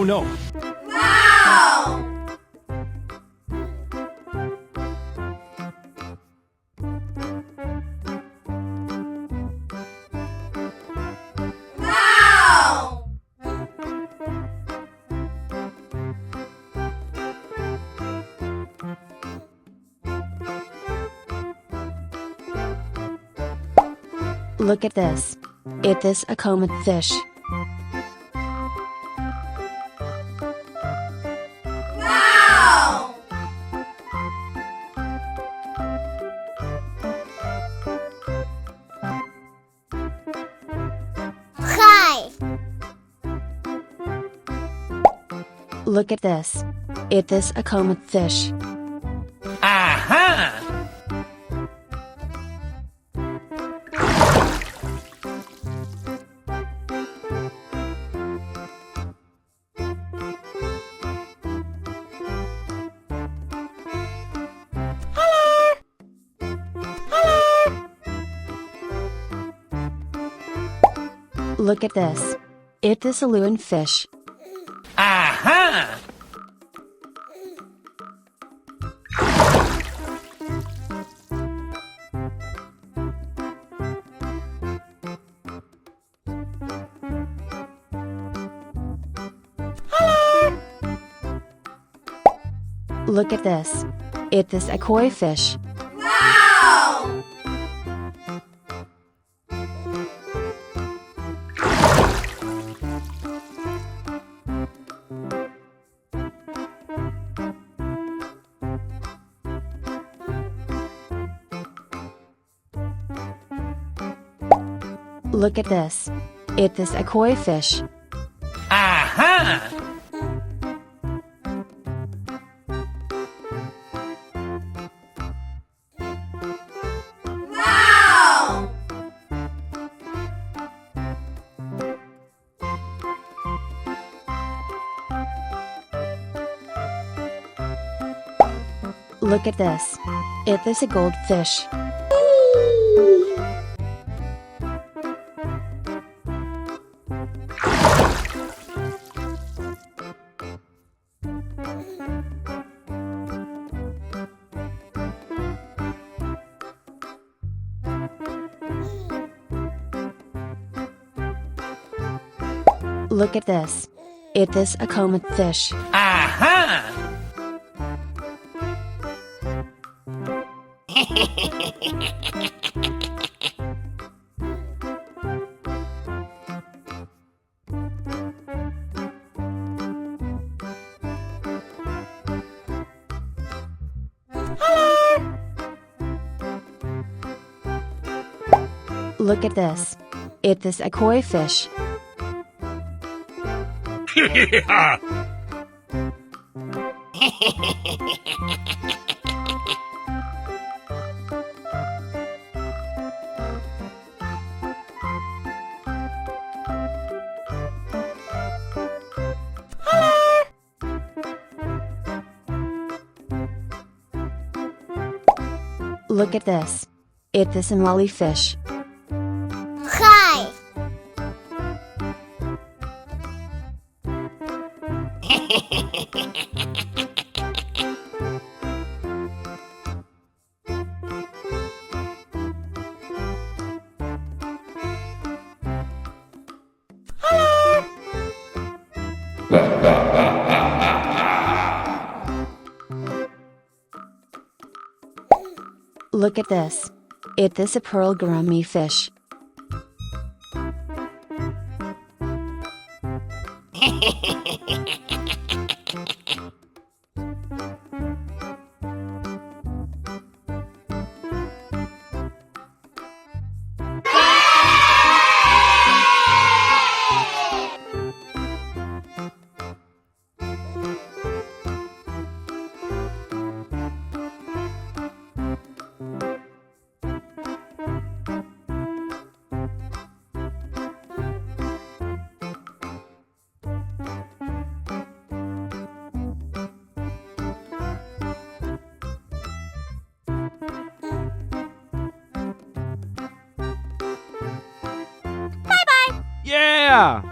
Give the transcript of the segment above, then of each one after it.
no. Wow! Wow! Look at this. It is a common fish. Wow! Hi! Look at this. It is a common fish. Aha! Look at this. It is a loon fish. Aha! Look at this. It is a koi fish. Wow! Look at this. It is a koi fish. Aha! Wow! Look at this. It is a goldfish. Look at this. It is a common fish. Aha! Look at this. It is a koi fish. Look at this. It is a molly fish. Hi! Look at this. It is a pearl gourami fish. Yeah!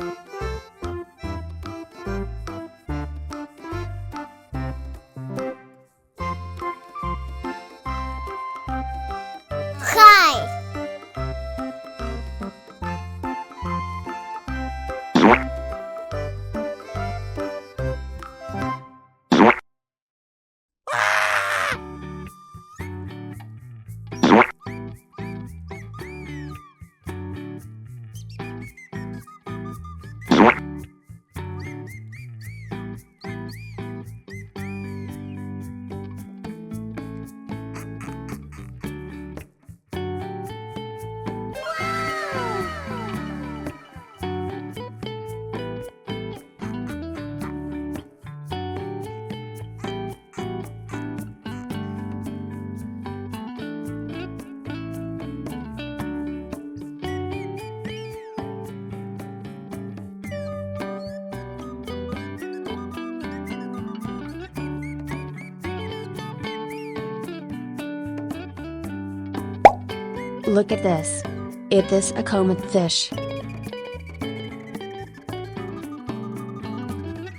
Look at this. It is a common fish.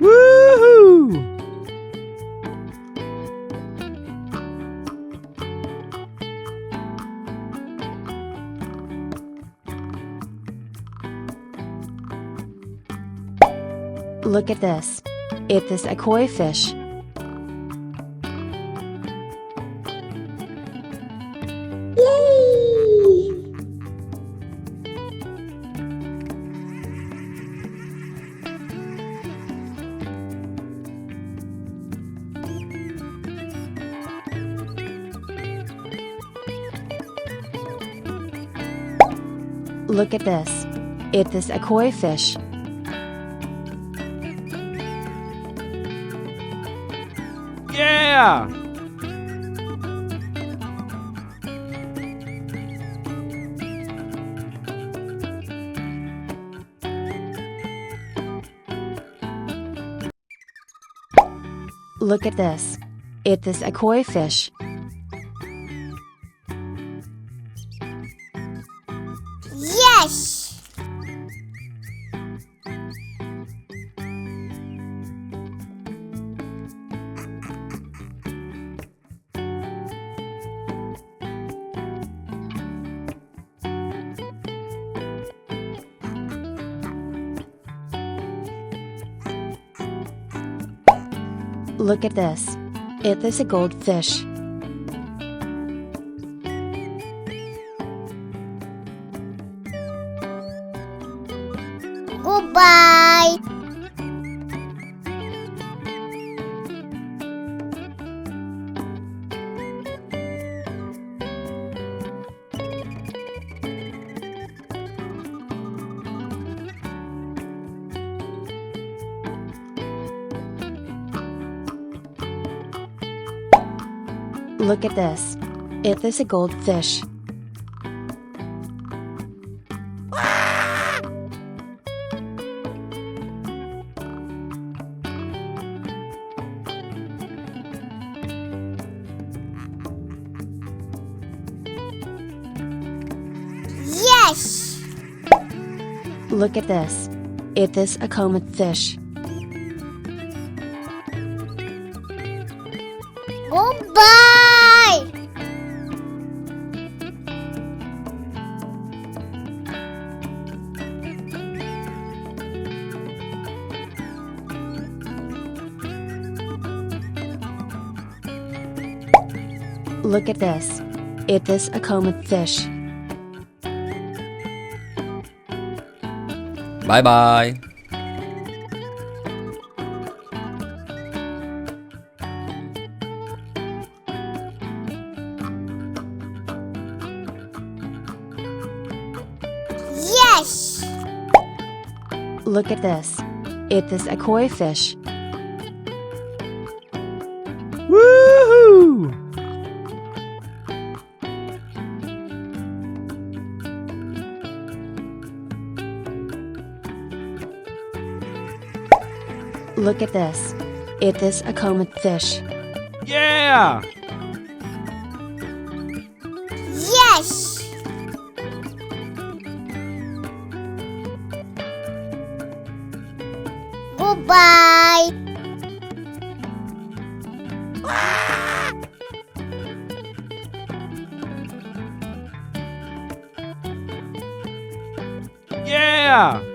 Woohoo! Look at this. It is a koi fish. Look at this. It is a koi fish. Yeah! Look at this. It is a koi fish. Yes! Look at this. It is a goldfish. Goodbye! Look at this. It is a goldfish. Yes! Look at this. It is a common fish. Goodbye! Look at this. It is a common fish. Bye bye. Yes! Look at this. It is a koi fish. Woohoo! Look at this. It is a common fish. Yeah! Yes! Goodbye! Yeah!